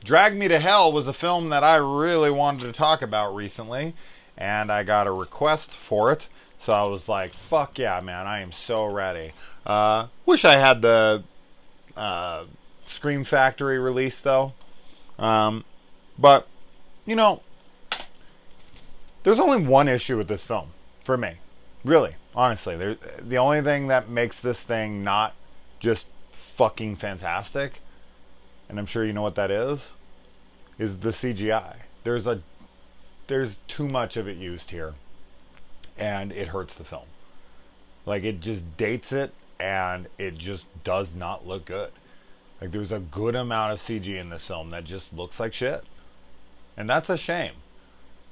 Drag Me to Hell was a film that I really wanted to talk about recently, and I got a request for it. So I was like, fuck yeah, man, I am so ready. Wish I had the uh, Scream Factory release, though. Um, but, you know, there's only one issue with this film, for me. Really, honestly. The only thing that makes this thing not just fucking fantastic, and I'm sure you know what that is the CGI. There's too much of it used here, and it hurts the film. Like, it just dates it, and it just does not look good. Like, there's a good amount of CG in this film that just looks like shit, and that's a shame.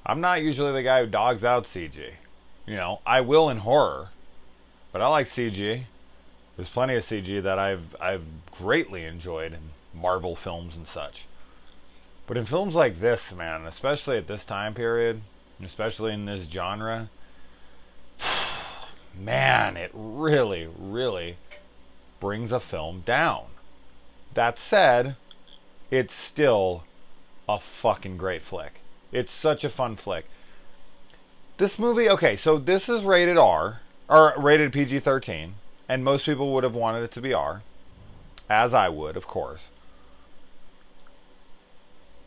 I'm not usually the guy who dogs out CG. You know, I will in horror, but I like CG. There's plenty of CG that I've greatly enjoyed in Marvel films and such. But in films like this, man, especially at this time period, especially in this genre, man, it really, really brings a film down. That said, it's still a fucking great flick. It's such a fun flick. This movie, okay, so this is rated R, or rated PG-13, and most people would have wanted it to be R, as I would, of course.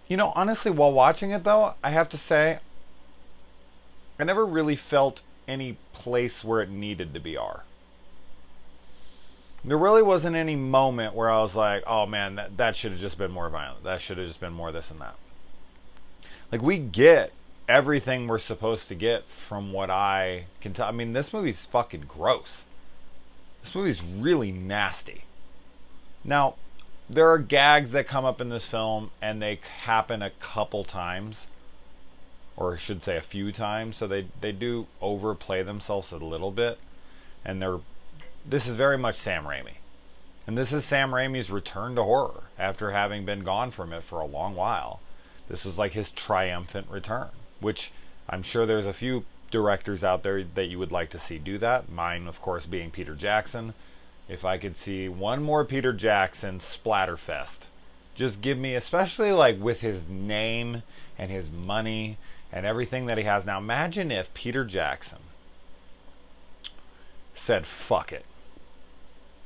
You know, honestly, while watching it, though, I have to say, I never really felt any place where it needed to be R. There really wasn't any moment where I was like, oh man, that should have just been more violent. That should have just been more this and that. Like, we get everything we're supposed to get from what I can tell. I mean, this movie's fucking gross. This movie's really nasty. Now, there are gags that come up in this film, and they happen a couple times, or I should say a few times, so they do overplay themselves a little bit, and this is very much Sam Raimi. And this is Sam Raimi's return to horror after having been gone from it for a long while. This was like his triumphant return, which I'm sure there's a few directors out there that you would like to see do that. Mine, of course, being Peter Jackson. If I could see one more Peter Jackson splatterfest, just give me, especially like with his name and his money and everything that he has now. Imagine if Peter Jackson said fuck it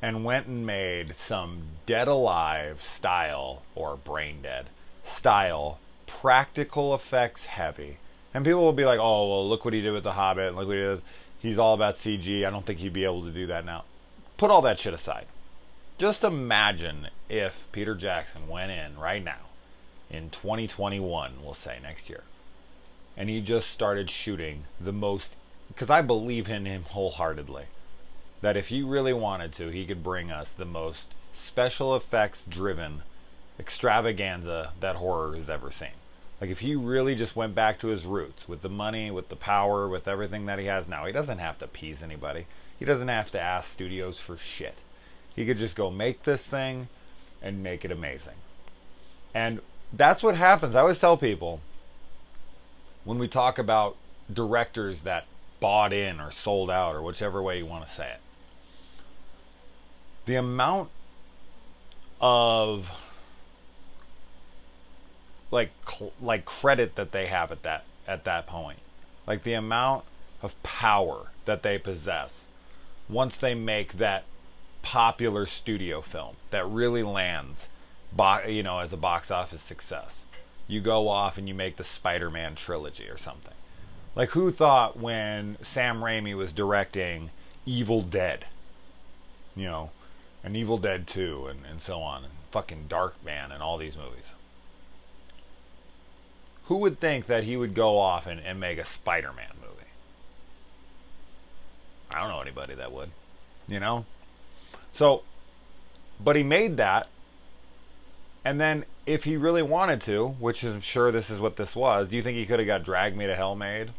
and went and made some Dead Alive style, or Brain Dead style, practical effects heavy. And people will be like, oh, well, look what he did with The Hobbit. Look what he does. He's all about CG. I don't think he'd be able to do that now. Put all that shit aside. Just imagine if Peter Jackson went in right now, in 2021, we'll say, next year, and he just started shooting the most, because I believe in him wholeheartedly, that if he really wanted to, he could bring us the most special effects driven extravaganza that horror has ever seen. Like, if he really just went back to his roots with the money, with the power, with everything that he has now, he doesn't have to appease anybody. He doesn't have to ask studios for shit. He could just go make this thing and make it amazing. And that's what happens. I always tell people, when we talk about directors that bought in or sold out, or whichever way you want to say it, the amount of like credit that they have at that point, like the amount of power that they possess once they make that popular studio film that really lands, as a box office success. You go off and you make the Spider-Man trilogy or something. Like, who thought when Sam Raimi was directing Evil Dead, and Evil Dead 2 and so on, and fucking Darkman and all these movies? Who would think that he would go off and make a Spider-Man movie? I don't know anybody that would, So, but he made that, and then if he really wanted to, which I'm sure this is what this was, do you think he could have got Drag Me to Hell made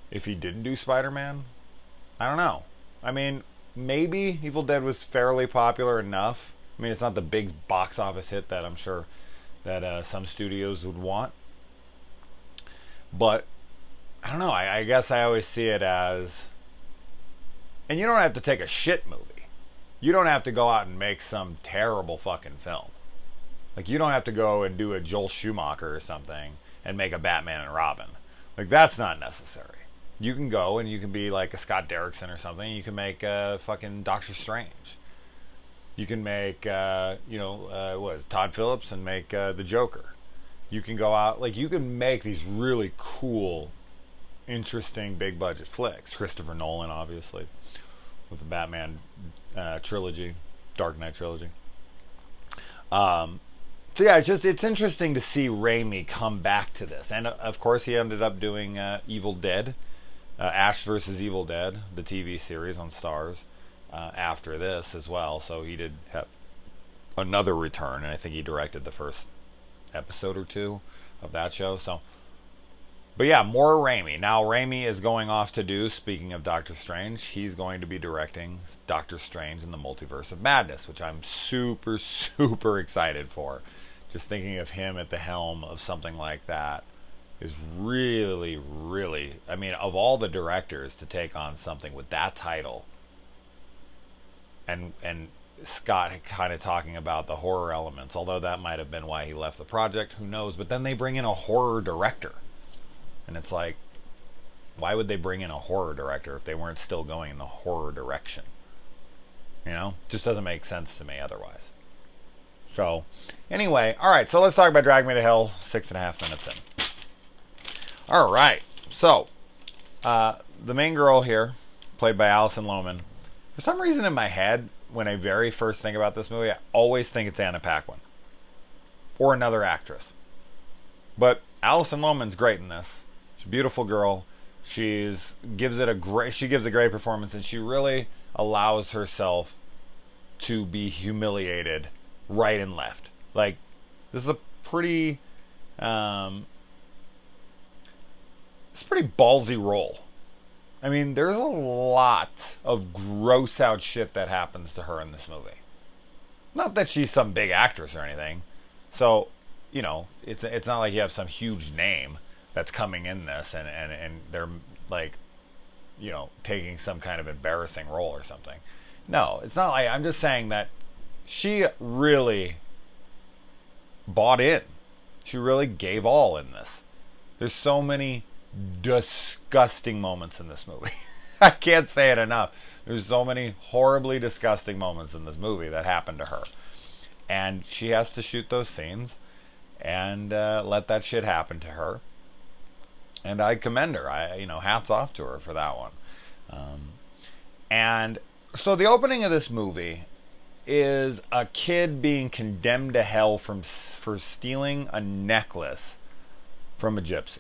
if he didn't do Spider-Man? I don't know. I mean, maybe Evil Dead was fairly popular enough. I mean, it's not the big box office hit that I'm sure that some studios would want. But, I don't know. I guess I always see it as... And you don't have to take a shit movie. You don't have to go out and make some terrible fucking film. Like, you don't have to go and do a Joel Schumacher or something and make a Batman and Robin. Like, that's not necessary. You can go and you can be like a Scott Derrickson or something. You can make fucking Doctor Strange. You can make, what is it, Todd Phillips and make the Joker. You can go out, like, you can make these really cool, interesting, big budget flicks. Christopher Nolan, obviously, with the Batman trilogy, Dark Knight trilogy. So yeah, it's interesting to see Raimi come back to this. And of course he ended up doing Evil Dead, Ash vs. Evil Dead, the TV series on Starz, after this as well. So he did have another return, and I think he directed the first episode or two of that show. So, but yeah, more Raimi. Now Raimi is going off to do, speaking of Doctor Strange, he's going to be directing Doctor Strange in the Multiverse of Madness, which I'm super, super excited for. Just thinking of him at the helm of something like that is really, really, I mean, of all the directors to take on something with that title, and Scott kind of talking about the horror elements, although that might have been why he left the project, who knows, but then they bring in a horror director, and it's like, why would they bring in a horror director if they weren't still going in the horror direction? You know, just doesn't make sense to me otherwise. So, anyway, alright, so let's talk about Drag Me to Hell, 6.5 minutes in. Alright, so, the main girl here, played by Alison Lohman, for some reason in my head, when I very first think about this movie, I always think it's Anna Paquin. Or another actress. But Alison Lohman's great in this. She's a beautiful girl. She gives a great performance, and she really allows herself to be humiliated right and left. Like, this is a pretty it's a pretty ballsy role. I mean, there's a lot of gross out shit that happens to her in this movie. Not that she's some big actress or anything. So, you know, it's not like you have some huge name that's coming in this and they're like, you know, taking some kind of embarrassing role or something. No, it's not like, I'm just saying that she really bought in. She really gave all in this. There's so many disgusting moments in this movie. I can't say it enough. There's so many horribly disgusting moments in this movie that happen to her. And she has to shoot those scenes and let that shit happen to her. And I commend her. Hats off to her for that one. And so the opening of this movie is a kid being condemned to hell for stealing a necklace from a gypsy.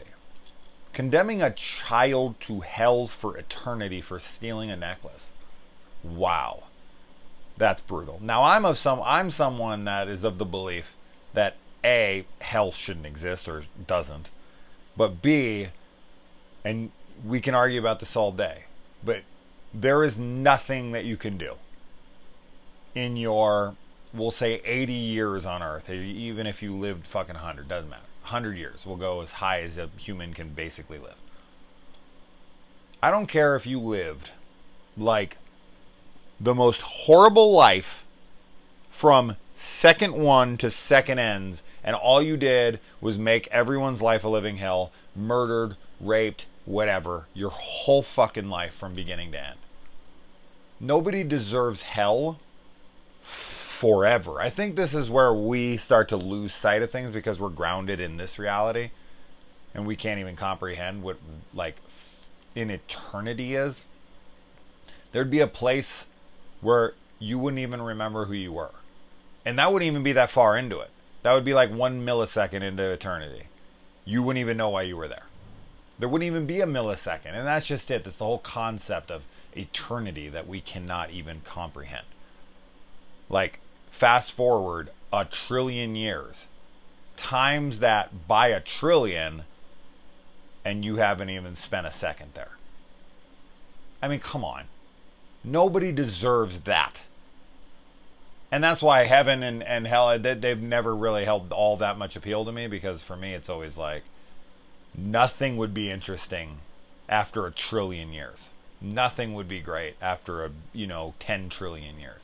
Condemning a child to hell for eternity for stealing a necklace. Wow. That's brutal. Now I'm someone that is of the belief that A, hell shouldn't exist or doesn't. But B, and we can argue about this all day, but there is nothing that you can do in your, we'll say 80 years on Earth, even if you lived fucking 100, doesn't matter. 100 years will go as high as a human can basically live. I don't care if you lived like the most horrible life from second one to second ends, and all you did was make everyone's life a living hell, murdered, raped, whatever, your whole fucking life from beginning to end. Nobody deserves hell forever. I think this is where we start to lose sight of things because we're grounded in this reality and we can't even comprehend what like in eternity is. There'd be a place where you wouldn't even remember who you were, and that wouldn't even be that far into it. That would be like 1 millisecond into eternity. You wouldn't even know why you were there. There wouldn't even be a millisecond, and that's just it. That's the whole concept of eternity that we cannot even comprehend. Like, fast forward 1 trillion years, times that by 1 trillion, and you haven't even spent a second there. I mean, come on. Nobody deserves that. And that's why heaven and hell, they've never really held all that much appeal to me, because for me it's always like, nothing would be interesting after 1 trillion years. Nothing would be great after 10 trillion years.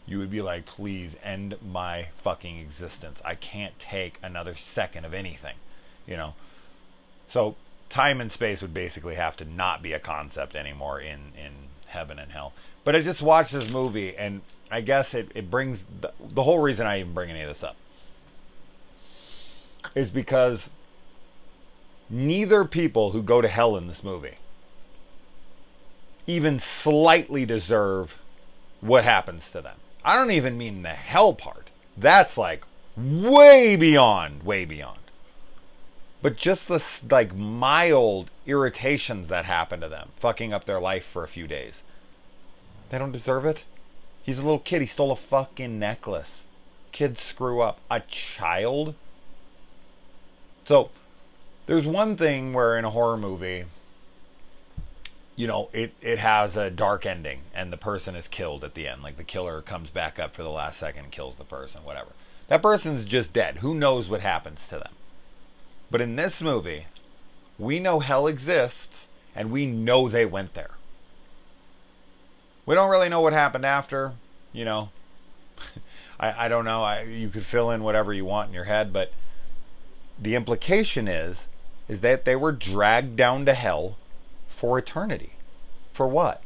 you would be like, please end my fucking existence. I can't take another second of anything, you know? So time and space would basically have to not be a concept anymore in heaven and hell. But I just watched this movie, and I guess it brings... The whole reason I even bring any of this up is because neither people who go to hell in this movie even slightly deserve what happens to them. I don't even mean the hell part. That's like way beyond. But just the like mild irritations that happen to them, fucking up their life for a few days. They don't deserve it. He's a little kid. He stole a fucking necklace. Kids screw up. A child? So, there's one thing where in a horror movie, you know, it has a dark ending and the person is killed at the end. Like the killer comes back up for the last second and kills the person, whatever. That person's just dead. Who knows what happens to them? But in this movie, we know hell exists and we know they went there. We don't really know what happened after, you know. I don't know. You could fill in whatever you want in your head, but the implication is that they were dragged down to hell for eternity. For what?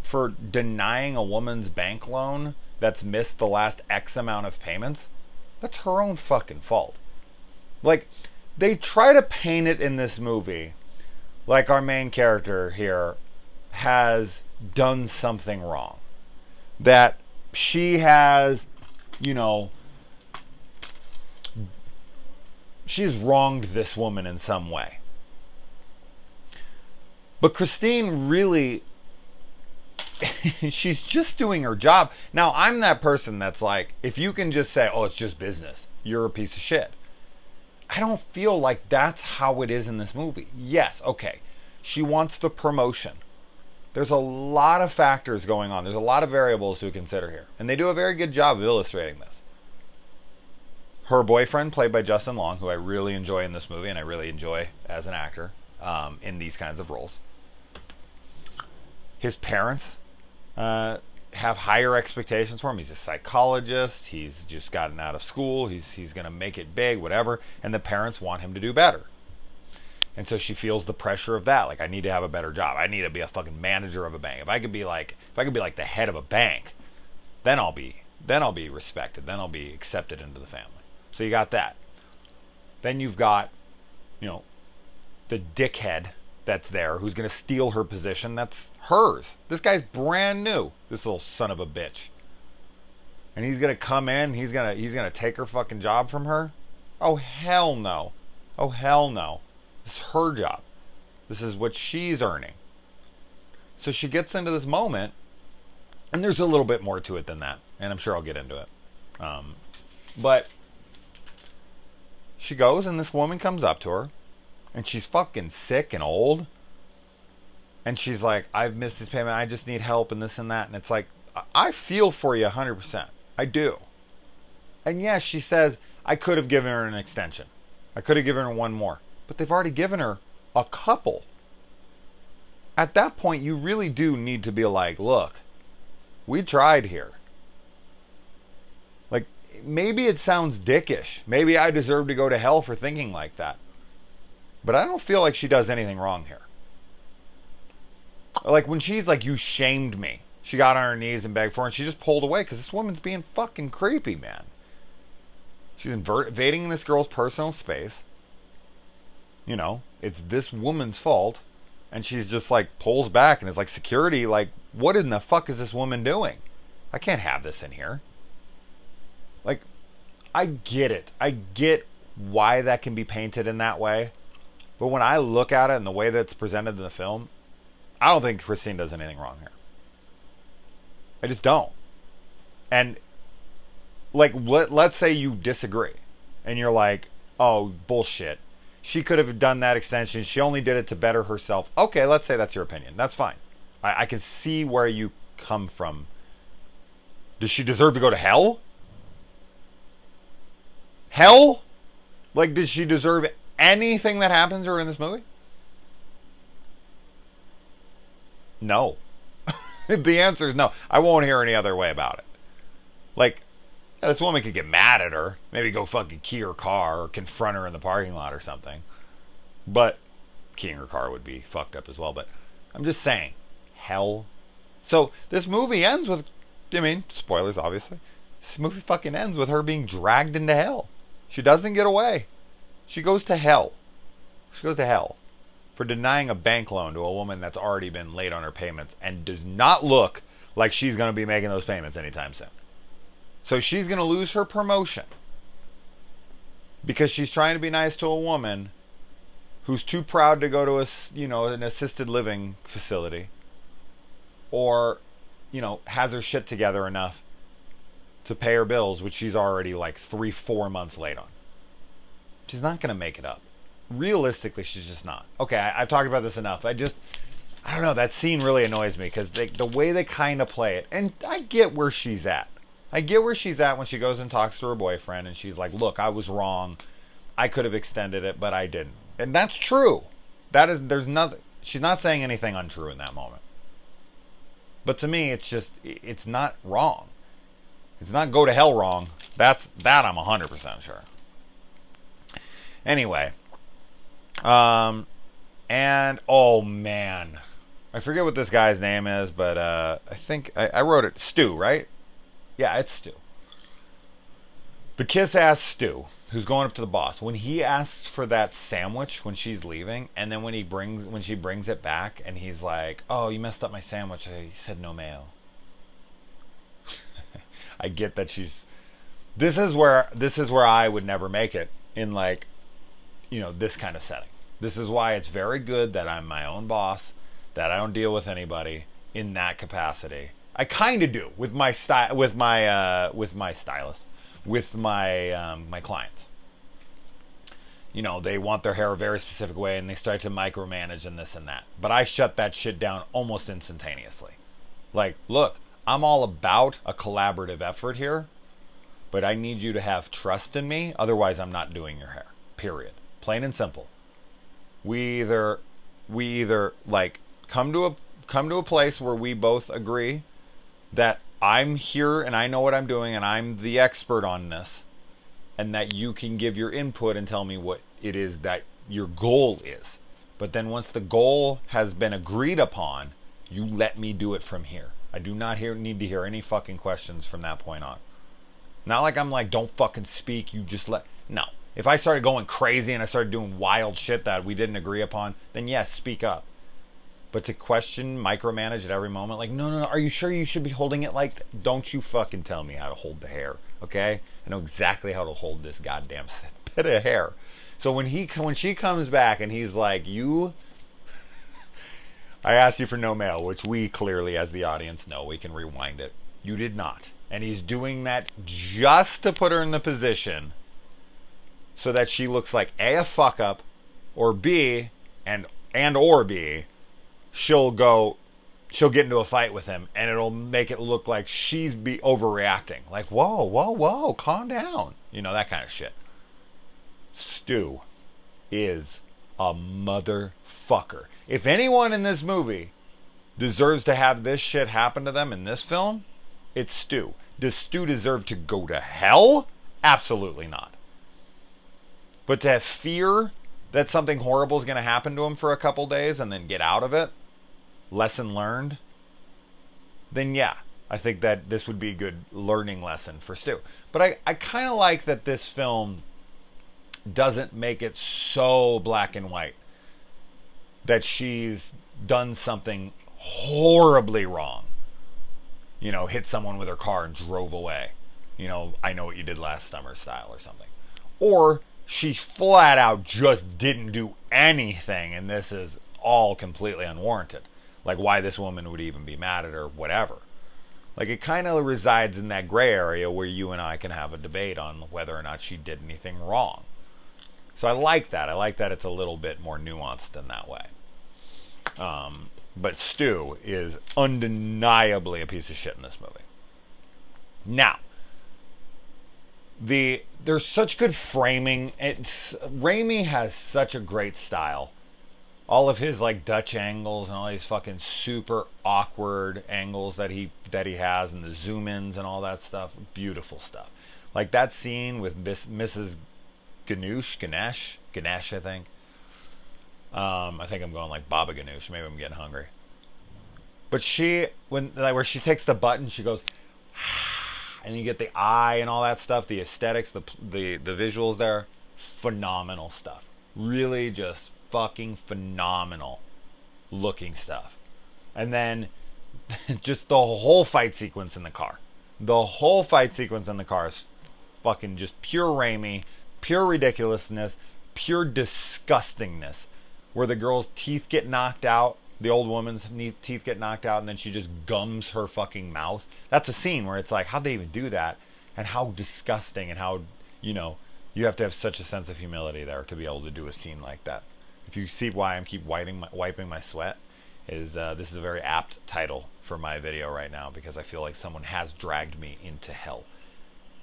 For denying a woman's bank loan that's missed the last X amount of payments? That's her own fucking fault. Like, they try to paint it in this movie like our main character here has done something wrong. That she has, you know, she's wronged this woman in some way. But Christine really, she's just doing her job. Now, I'm that person that's like, if you can just say, oh, it's just business, you're a piece of shit. I don't feel like that's how it is in this movie. Yes, okay, she wants the promotion. There's a lot of factors going on. There's a lot of variables to consider here. And they do a very good job of illustrating this. Her boyfriend, played by Justin Long, who I really enjoy in this movie, and I really enjoy as an actor in these kinds of roles. His parents have higher expectations for him. He's a psychologist. He's just gotten out of school. He's going to make it big, whatever. And the parents want him to do better. And so she feels the pressure of that. Like, I need to have a better job. I need to be a fucking manager of a bank. If I could be like the head of a bank, then I'll be respected. Then I'll be accepted into the family. So you got that. Then you've got, you know, the dickhead that's there who's going to steal her position. That's hers. This guy's brand new, this little son of a bitch. And he's going to come in, he's going to take her fucking job from her? Oh, hell no. Oh, hell no. This is her job. This is what she's earning. So she gets into this moment, and there's a little bit more to it than that, and I'm sure I'll get into it. But she goes, and this woman comes up to her, and she's fucking sick and old. And she's like, I've missed this payment. I just need help and this and that. And it's like, I feel for you 100%. I do. And yes, she says, I could have given her an extension. I could have given her one more. But they've already given her a couple. At that point, you really do need to be like, look, we tried here. Like, maybe it sounds dickish. Maybe I deserve to go to hell for thinking like that. But I don't feel like she does anything wrong here. Like when she's like, you shamed me. She got on her knees and begged for her, and she just pulled away because this woman's being fucking creepy, man. She's invading this girl's personal space. You know, it's this woman's fault. And she's just like pulls back and is like, security, like, what in the fuck is this woman doing? I can't have this in here. Like, I get it. I get why that can be painted in that way. But when I look at it and the way that it's presented in the film, I don't think Christine does anything wrong here. I just don't. And, like, let's say you disagree. And you're like, oh, bullshit. She could have done that extension. She only did it to better herself. Okay, let's say that's your opinion. That's fine. I can see where you come from. Does she deserve to go to hell? Hell? Like, does she deserve anything that happens to her in this movie? No. The answer is no. I won't hear any other way about it. Like, yeah, this woman could get mad at her, maybe go fucking key her car or confront her in the parking lot or something. But keying her car would be fucked up as well. But I'm just saying, hell. So this movie ends with, I mean, spoilers obviously. This movie fucking ends with her being dragged into hell. She doesn't get away. She goes to hell. She goes to hell for denying a bank loan to a woman that's already been late on her payments and does not look like she's going to be making those payments anytime soon. So she's going to lose her promotion because she's trying to be nice to a woman who's too proud to go to an assisted living facility, or, has her shit together enough to pay her bills, which she's already like 3-4 months late on. She's not going to make it up. Realistically, she's just not. Okay, I've talked about this enough. I don't know, that scene really annoys me because the way they kind of play it, and I get where she's at. I get where she's at when she goes and talks to her boyfriend and she's like, look, I was wrong. I could have extended it, but I didn't. And that's true. There's nothing, she's not saying anything untrue in that moment. But to me, it's not wrong. It's not go to hell wrong. That I'm 100% sure. Anyway. And, oh man. I forget what this guy's name is, but I think I wrote it. Stu, right? Yeah, it's Stu. The kiss-ass Stu, who's going up to the boss. When he asks for that sandwich when she's leaving, and then when she brings it back, and he's like, oh, you messed up my sandwich. I said no mayo. I get that this is where I would never make it in this kind of setting. This is why it's very good that I'm my own boss, that I don't deal with anybody in that capacity. I kind of do with my stylist, with my clients. They want their hair a very specific way and they start to micromanage and this and that. But I shut that shit down almost instantaneously. Like, look, I'm all about a collaborative effort here, but I need you to have trust in me. Otherwise, I'm not doing your hair. Period. Plain and simple. We either come to a place where we both agree that I'm here and I know what I'm doing and I'm the expert on this, and that you can give your input and tell me what it is that your goal is. But then once the goal has been agreed upon, you let me do it from here. I do not need to hear any fucking questions from that point on. Not like I'm like, don't fucking speak, you just let... No. If I started going crazy and I started doing wild shit that we didn't agree upon, then yes, speak up. But to question, micromanage at every moment, like, no, are you sure you should be holding it like that? Don't you fucking tell me how to hold the hair, okay? I know exactly how to hold this goddamn bit of hair. So when she comes back and he's like, I asked you for no mail, which we clearly, as the audience, know. We can rewind it. You did not. And he's doing that just to put her in the position so that she looks like A, fuck up, or B, or B, she'll get into a fight with him, and it'll make it look like she's overreacting. Like, whoa, calm down. That kind of shit. Stu is a motherfucker. If anyone in this movie deserves to have this shit happen to them in this film, it's Stu. Does Stu deserve to go to hell? Absolutely not. But to have fear that something horrible is going to happen to him for a couple days and then get out of it, lesson learned, then yeah, I think that this would be a good learning lesson for Stu. But I kind of like that this film doesn't make it so black and white that she's done something horribly wrong. Hit someone with her car and drove away. I know what you did last summer style or something. Or she flat out just didn't do anything, and this is all completely unwarranted. Like, why this woman would even be mad at her, whatever. Like, it kind of resides in that gray area where you and I can have a debate on whether or not she did anything wrong. So I like that. I like that it's a little bit more nuanced in that way. But Stu is undeniably a piece of shit in this movie. Now, there's such good framing. Raimi has such a great style all of his like Dutch angles and all these fucking super awkward angles that he has, and the zoom ins and all that stuff. Beautiful stuff. Like that scene with Mrs. Ganesh, I think. I think I'm going like Baba Ganoush. Maybe I'm getting hungry. But where she takes the button, she goes, and you get the eye and all that stuff, the aesthetics, the visuals there, phenomenal stuff. Really just fucking phenomenal looking stuff. And then just the whole fight sequence in the car. The whole fight sequence in the car is fucking just pure Raimi, pure ridiculousness, pure disgustingness. Where the girl's teeth get knocked out, the old woman's teeth get knocked out, and then she just gums her fucking mouth. That's a scene where it's like, how'd they even do that? And how disgusting, and how, you have to have such a sense of humility there to be able to do a scene like that. If you see why I keep wiping my sweat, this is a very apt title for my video right now, because I feel like someone has dragged me into hell.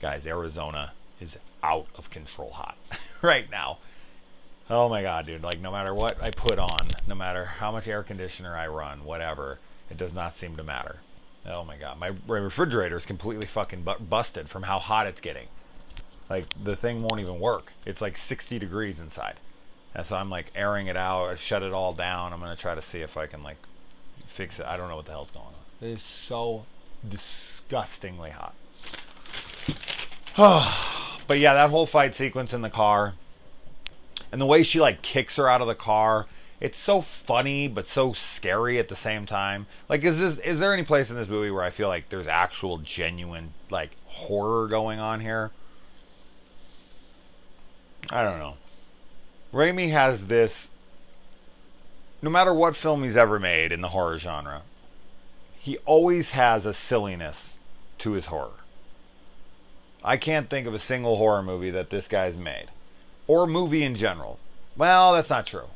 Guys, Arizona is out of control hot right now. Oh my god, dude. Like, no matter what I put on, no matter how much air conditioner I run, whatever, it does not seem to matter. Oh my god. My refrigerator is completely fucking busted from how hot it's getting. Like, the thing won't even work. It's like 60 degrees inside. And so I'm like airing it out. I shut it all down. I'm going to try to see if I can like fix it. I don't know what the hell's going on. It is so disgustingly hot. But yeah, that whole fight sequence in the car. And the way she like kicks her out of the car, it's so funny but so scary at the same time. Like, is there any place in this movie where I feel like there's actual genuine like horror going on here? I don't know. Raimi has this, no matter what film he's ever made in the horror genre, he always has a silliness to his horror. I can't think of a single horror movie that this guy's made. Or movie in general. Well, that's not true.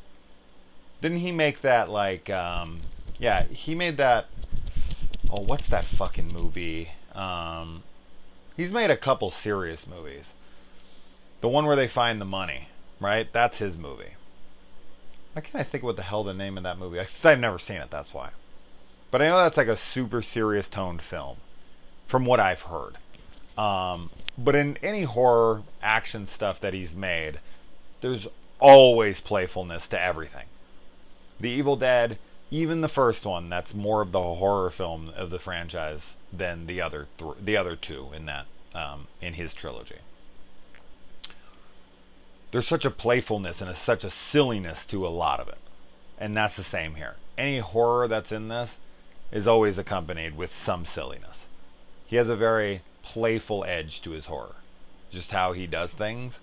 Didn't he make that like, yeah, he made that, oh, what's that fucking movie? He's made a couple serious movies. The one where they find the money, right? That's his movie. Why can't I think what the hell the name of that movie? I've never seen it, that's why. But I know that's like a super serious toned film, from what I've heard. But in any horror action stuff that he's made, there's always playfulness to everything. The Evil Dead, even the first one, that's more of the horror film of the franchise than the other two in that in his trilogy. There's such a playfulness and such a silliness to a lot of it, and that's the same here. Any horror that's in this is always accompanied with some silliness. He has a very playful edge to his horror, just how he does things,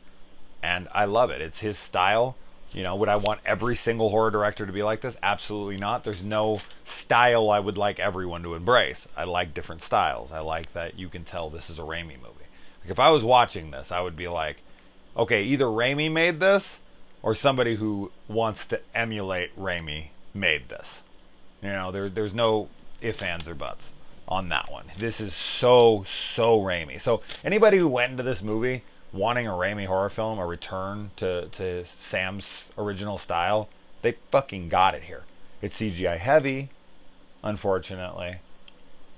and I love it. It's his style. Would I want every single horror director to be like this? Absolutely not. There's no style I would like everyone to embrace. I like different styles. I like that you can tell this is a Raimi movie. Like, if I was watching this, I would be like, okay, either Raimi made this or somebody who wants to emulate Raimi made this. There's no ifs, ands, or buts on that one. This is so Raimi. So anybody who went into this movie wanting a Raimi horror film, a return to Sam's original style, they fucking got it here. It's CGI heavy, unfortunately,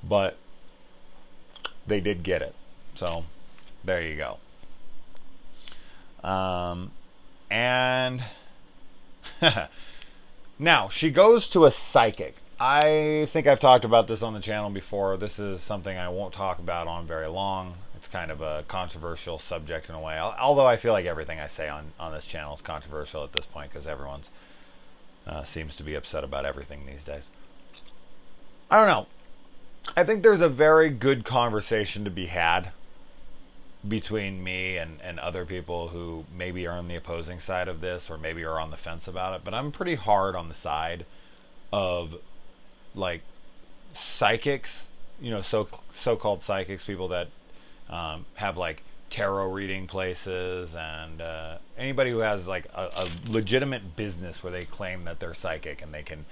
but they did get it. So there you go. And now she goes to a psychic. I think I've talked about this on the channel before. This is something I won't talk about on very long. It's kind of a controversial subject in a way. Although I feel like everything I say on this channel is controversial at this point, because everyone's seems to be upset about everything these days. I don't know. I think there's a very good conversation to be had between me and other people who maybe are on the opposing side of this, or maybe are on the fence about it. But I'm pretty hard on the side of like psychics, so-called psychics, people that have like tarot reading places, and anybody who has like a legitimate business where they claim that they're psychic and they can,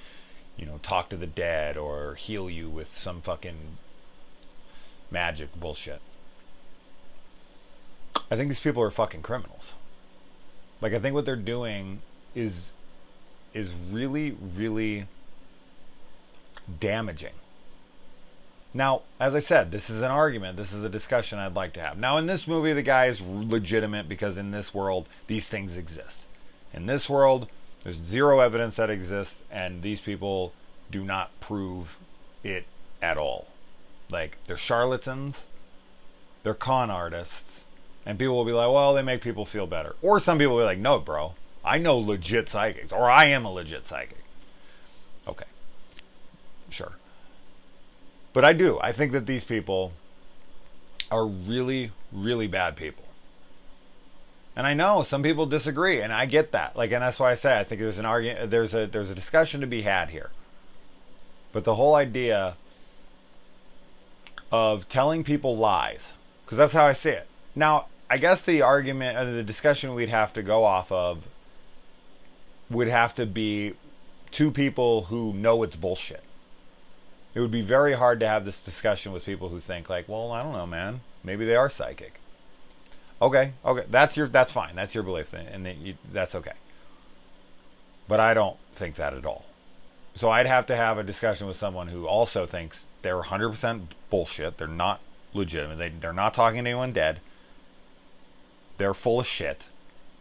talk to the dead or heal you with some fucking magic bullshit. I think these people are fucking criminals. Like, I think what they're doing is is really, really damaging. Now, as I said, this is an argument. This is a discussion I'd like to have. Now, in this movie, the guy is legitimate because in this world, these things exist. In this world, there's zero evidence that exists, and these people do not prove it at all. Like, they're charlatans, they're con artists, and people will be like, well, they make people feel better. Or some people will be like, no, bro, I know legit psychics, or I am a legit psychic. Okay, sure. But I do. I think that these people are really, really bad people. And I know some people disagree, and I get that. Like, and that's why I say I think there's an argument, there's a discussion to be had here. But the whole idea of telling people lies, because that's how I see it. Now, I guess the argument, the discussion we'd have to go off of would have to be two people who know it's bullshit. It would be very hard to have this discussion with people who think like, well, I don't know, man, maybe they are psychic. Okay, that's fine. That's your belief, and that's okay. But I don't think that at all. So I'd have to have a discussion with someone who also thinks they're 100% bullshit. They're not legitimate. They're not talking to anyone dead. They're full of shit.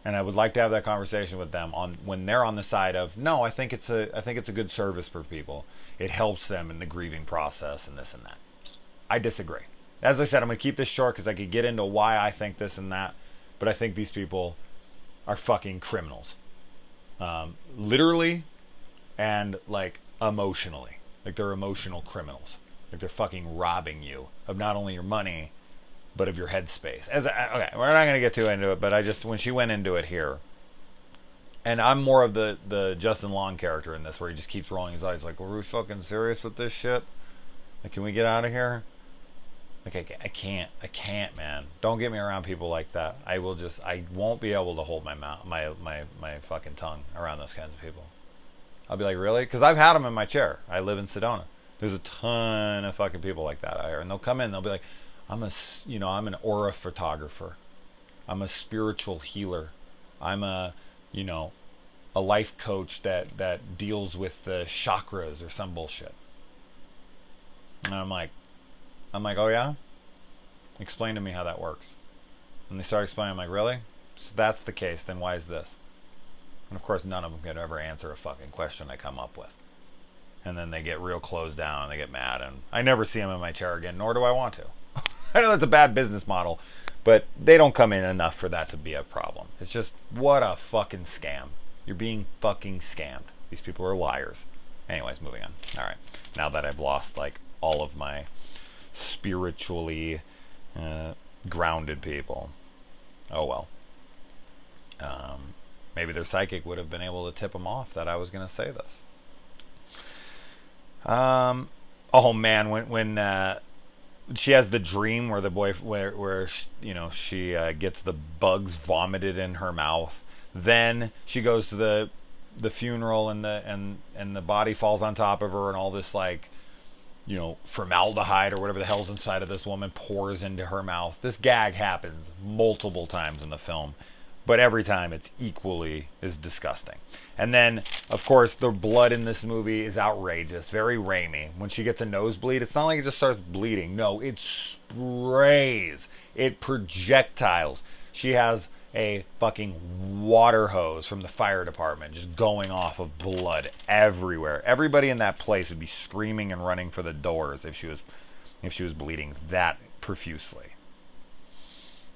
And I would like to have that conversation with them on when they're on the side of, no, I think it's a good service for people. It helps them in the grieving process and this and that. I disagree. As I said, I'm going to keep this short because I could get into why I think this and that. But I think these people are fucking criminals. Literally and, like, emotionally. Like, they're emotional criminals. Like, they're fucking robbing you of not only your money, but of your headspace. Okay, we're not going to get too into it, but when she went into it here, and I'm more of the Justin Long character in this, where he just keeps rolling his eyes like, were we fucking serious with this shit? Like, can we get out of here? Like, I can't, man. Don't get me around people like that. I won't be able to hold my mouth, my fucking tongue around those kinds of people. I'll be like, really? Because I've had them in my chair. I live in Sedona. There's a ton of fucking people like that out here, and they'll come in, they'll be like, I'm an aura photographer. I'm a spiritual healer. I'm a life coach that deals with the chakras or some bullshit. And I'm like, oh yeah? Explain to me how that works. And they start explaining, I'm like, really? So that's the case, then why is this? And of course none of them can ever answer a fucking question I come up with. And then they get real closed down and they get mad, and I never see them in my chair again, nor do I want to. I know that's a bad business model, but they don't come in enough for that to be a problem. It's just, what a fucking scam. You're being fucking scammed. These people are liars. Anyways, moving on. Alright. Now that I've lost, like, all of my spiritually grounded people. Oh well. Maybe their psychic would have been able to tip them off that I was going to say this. Oh man, when she has the dream where the boy where she gets the bugs vomited in her mouth. Then she goes to the funeral and the body falls on top of her, and all this, like, formaldehyde or whatever the hell's inside of this woman pours into her mouth. This gag happens multiple times in the film, but every time it's equally as disgusting. And then, of course, the blood in this movie is outrageous, very Raimi. When she gets a nosebleed, it's not like it just starts bleeding. No, it sprays. It projectiles. She has a fucking water hose from the fire department just going off of blood everywhere. Everybody in that place would be screaming and running for the doors if she was bleeding that profusely.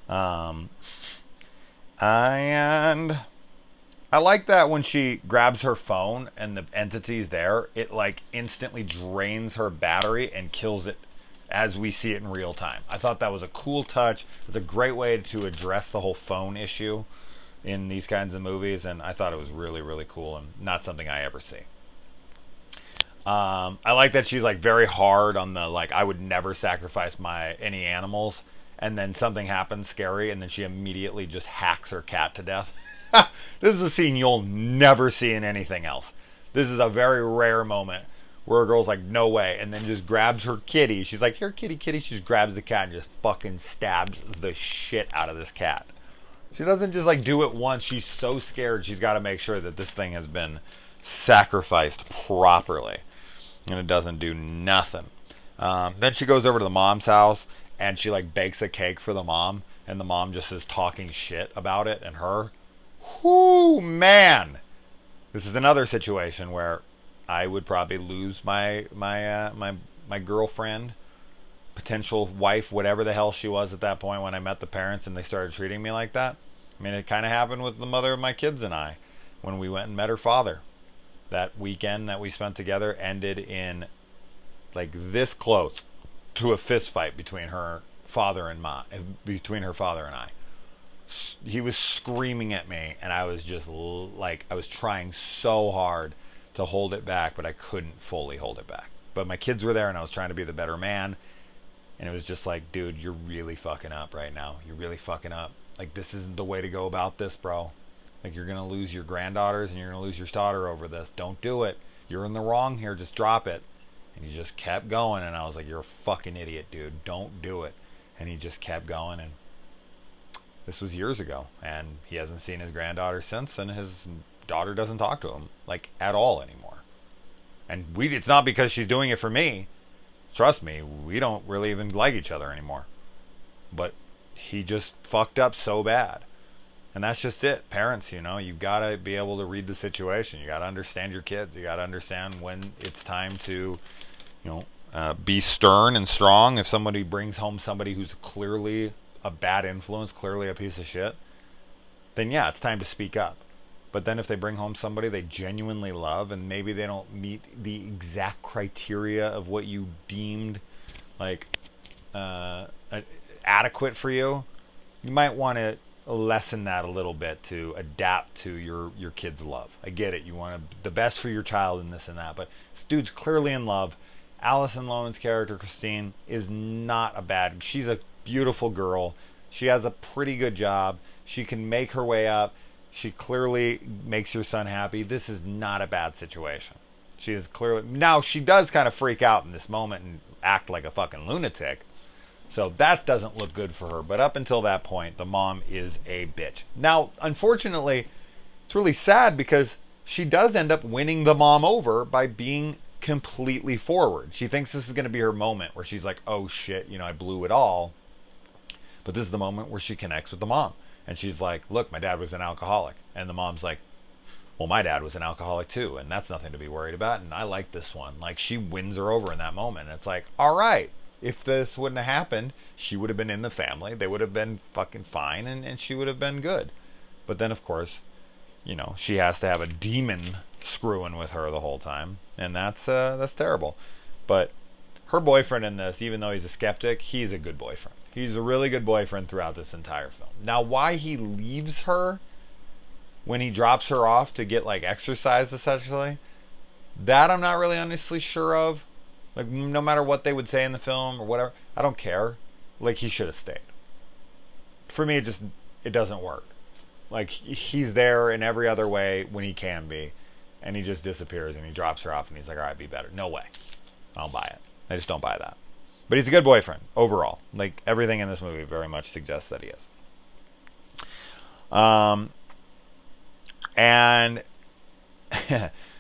And I like that when she grabs her phone and the entity's there, it like instantly drains her battery and kills it as we see it in real time. I thought that was a cool touch. It's a great way to address the whole phone issue in these kinds of movies, and I thought it was really, really cool and not something I ever see. I like that she's like very hard on the, like, I would never sacrifice any animals, and then something happens scary, and then she immediately just hacks her cat to death. This is a scene you'll never see in anything else. This is a very rare moment where a girl's like, no way, and then just grabs her kitty. She's like, here, kitty, kitty. She just grabs the cat and just fucking stabs the shit out of this cat. She doesn't just like do it once. She's so scared she's got to make sure that this thing has been sacrificed properly, and it doesn't do nothing. Then she goes over to the mom's house and she like bakes a cake for the mom, and the mom just is talking shit about it and her. Whoo, man! This is another situation where I would probably lose my girlfriend, potential wife, whatever the hell she was at that point when I met the parents and they started treating me like that. I mean, it kind of happened with the mother of my kids and I when we went and met her father. That weekend that we spent together ended in like this close to a fist fight between her father and I. He was screaming at me, and I was just like, I was trying so hard to hold it back, but I couldn't fully hold it back. But my kids were there, and I was trying to be the better man, and it was just like, dude, you're really fucking up right now. You're really fucking up. Like, this isn't the way to go about this, bro. Like, you're gonna lose your granddaughters, and you're gonna lose your daughter over this. Don't do it. You're in the wrong here. Just drop it. And he just kept going, and I was like, you're a fucking idiot, dude. Don't do it. And he just kept going, and this was years ago, and he hasn't seen his granddaughter since, and his daughter doesn't talk to him, like, at all anymore. And it's not because she's doing it for me. Trust me, we don't really even like each other anymore. But he just fucked up so bad. And that's just it. Parents, you gotta be able to read the situation. You gotta understand your kids. You gotta understand when it's time to, be stern and strong. If somebody brings home somebody who's clearly a bad influence, clearly a piece of shit, then yeah, it's time to speak up. But then if they bring home somebody they genuinely love and maybe they don't meet the exact criteria of what you deemed like adequate for you, you might want to lessen that a little bit to adapt to your kid's love. I get it. You want the best for your child and this and that, but this dude's clearly in love. Alison Lohman's character, Christine, is not a bad... She's a beautiful girl. She has a pretty good job. She can make her way up. She clearly makes your son happy. This is not a bad situation. She is clearly... Now, she does kind of freak out in this moment and act like a fucking lunatic. So that doesn't look good for her. But up until that point, the mom is a bitch. Now, unfortunately, it's really sad because she does end up winning the mom over by being completely forward. She thinks this is going to be her moment where she's like, oh shit, I blew it all. But this is the moment where she connects with the mom. And she's like, look, my dad was an alcoholic. And the mom's like, well, my dad was an alcoholic too, and that's nothing to be worried about, and I like this one. Like, she wins her over in that moment. And it's like, all right, if this wouldn't have happened, she would have been in the family. They would have been fucking fine, and she would have been good. But then, of course, she has to have a demon screwing with her the whole time, and that's terrible. But her boyfriend in this, even though he's a skeptic, he's a good boyfriend. He's a really good boyfriend throughout this entire film. Now, why he leaves her when he drops her off to get, like, exercise, essentially, that I'm not really honestly sure of. Like, no matter what they would say in the film or whatever, I don't care. Like, he should have stayed. For me, it doesn't work. Like, he's there in every other way when he can be, and he just disappears and he drops her off and he's like, all right, be better. No way. I don't buy it. I just don't buy that. But he's a good boyfriend overall. Like, everything in this movie very much suggests that he is. And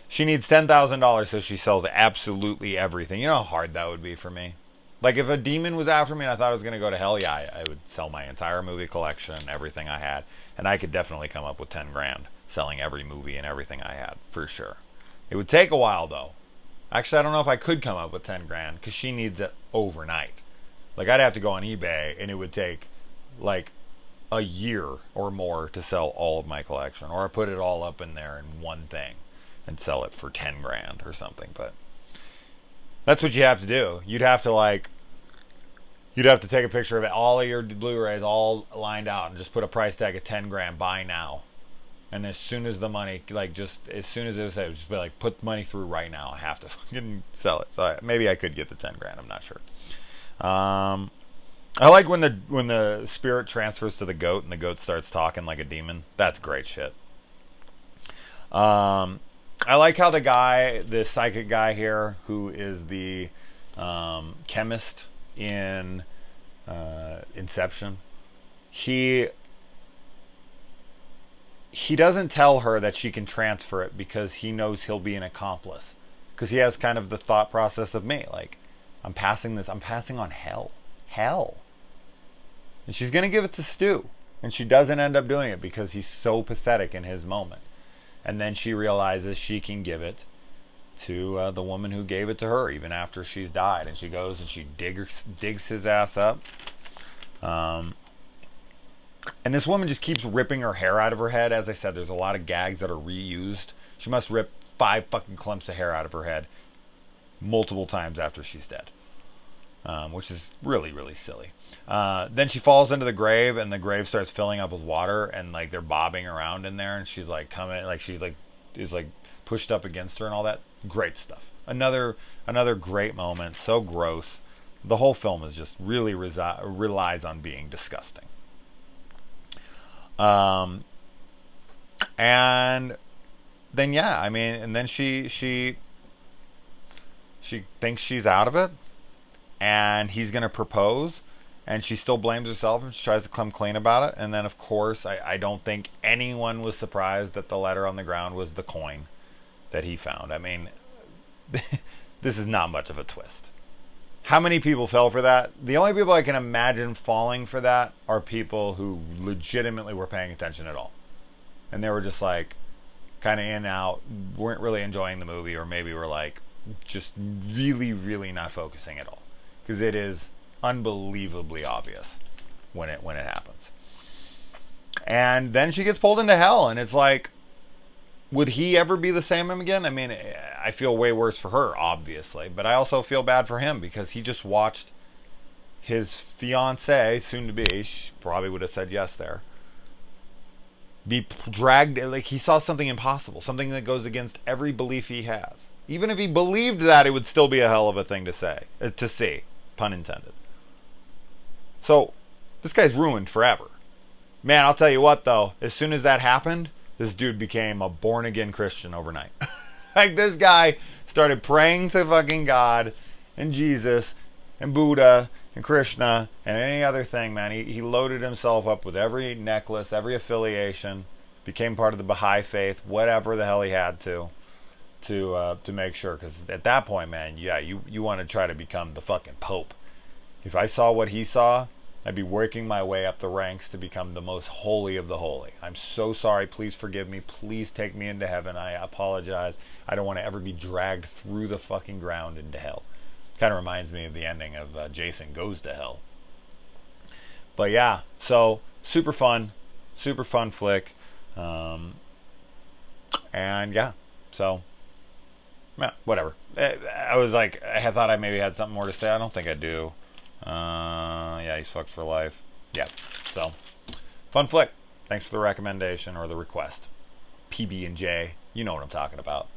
she needs $10,000, so she sells absolutely everything. You know how hard that would be for me? Like, if a demon was after me and I thought I was going to go to hell, yeah, I would sell my entire movie collection, everything I had. And I could definitely come up with 10 grand selling every movie and everything I had, for sure. It would take a while, though. Actually, I don't know if I could come up with 10 grand, because she needs it overnight. Like, I'd have to go on eBay, and it would take, like, a year or more to sell all of my collection. Or I put it all up in there in one thing and sell it for 10 grand or something. But that's what you have to do. You'd have to take a picture of it, all of your Blu-rays all lined out, and just put a price tag of 10 grand, buy now. And as soon as the money, like, just as soon as it was, just be like, put money through right now. I have to fucking sell it. So maybe I could get the 10 grand. I'm not sure. I like when the spirit transfers to the goat and the goat starts talking like a demon. That's great shit. I like how the psychic guy here, who is the chemist in Inception, he he doesn't tell her that she can transfer it because he knows he'll be an accomplice. Because he has kind of the thought process of me, like, I'm passing on hell. Hell. And she's going to give it to Stu. And she doesn't end up doing it because he's so pathetic in his moment. And then she realizes she can give it to the woman who gave it to her, even after she's died. And she goes and she digs his ass up. And this woman just keeps ripping her hair out of her head. As I said, there's a lot of gags that are reused. She must rip 5 fucking clumps of hair out of her head multiple times after she's dead. Which is really, really silly. Then she falls into the grave, and the grave starts filling up with water, and like they're bobbing around in there, and she's like coming, like she's like is like pushed up against her and all that. Great stuff. Another great moment. So gross. The whole film is just really relies on being disgusting. And then yeah, I mean, and then she thinks she's out of it, and he's gonna propose, and she still blames herself and she tries to come clean about it. And then of course I don't think anyone was surprised that the letter on the ground was the coin that he found. I mean, this is not much of a twist. How many people fell for that? The only people I can imagine falling for that are people who legitimately were paying attention at all. And they were just like, kind of in and out, weren't really enjoying the movie, or maybe were like, just really, really not focusing at all. Because it is unbelievably obvious when it happens. And then she gets pulled into hell, and it's like, would he ever be the same again? I mean, I feel way worse for her, obviously, but I also feel bad for him because he just watched his fiancée, soon to be, she probably would have said yes there, be dragged. Like, he saw something impossible, something that goes against every belief he has. Even if he believed that, it would still be a hell of a thing to see, pun intended. So this guy's ruined forever. Man, I'll tell you what though, as soon as that happened, this dude became a born-again Christian overnight. Like, this guy started praying to fucking God and Jesus and Buddha and Krishna and any other thing, man. He loaded himself up with every necklace, every affiliation, became part of the Baha'i faith, whatever the hell he had to make sure. Because at that point, man, yeah, you want to try to become the fucking Pope. If I saw what he saw, I'd be working my way up the ranks to become the most holy of the holy. I'm so sorry. Please forgive me. Please take me into heaven. I apologize. I don't want to ever be dragged through the fucking ground into hell. Kind of reminds me of the ending of Jason Goes to Hell. But yeah, so super fun flick. And yeah, so yeah, whatever. I was like, I thought I maybe had something more to say. I don't think I do. Yeah, he's fucked for life. Yeah, so fun flick. Thanks for the recommendation or the request. PB&J, you know what I'm talking about.